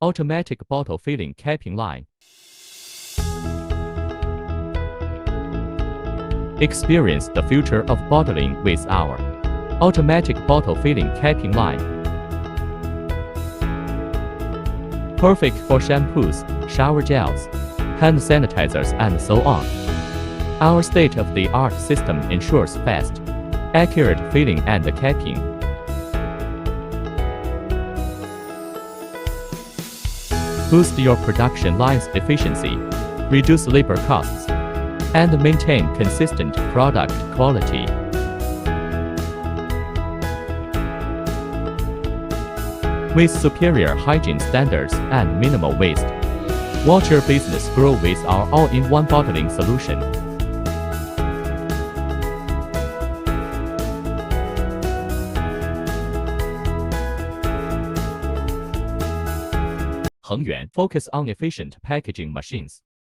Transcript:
Automatic bottle filling capping line. Experience the future of bottling with our automatic bottle filling capping line. Perfect for shampoos, shower gels, hand sanitizers, and so on. Our state-of-the-art system ensures fast, accurate filling and capping. Boost your production line's efficiency, reduce labor costs, and maintain consistent product quality. With superior hygiene standards and minimal waste, watch your business grow with our all-in-one bottling solution. Hengyuan focus on efficient packaging machines.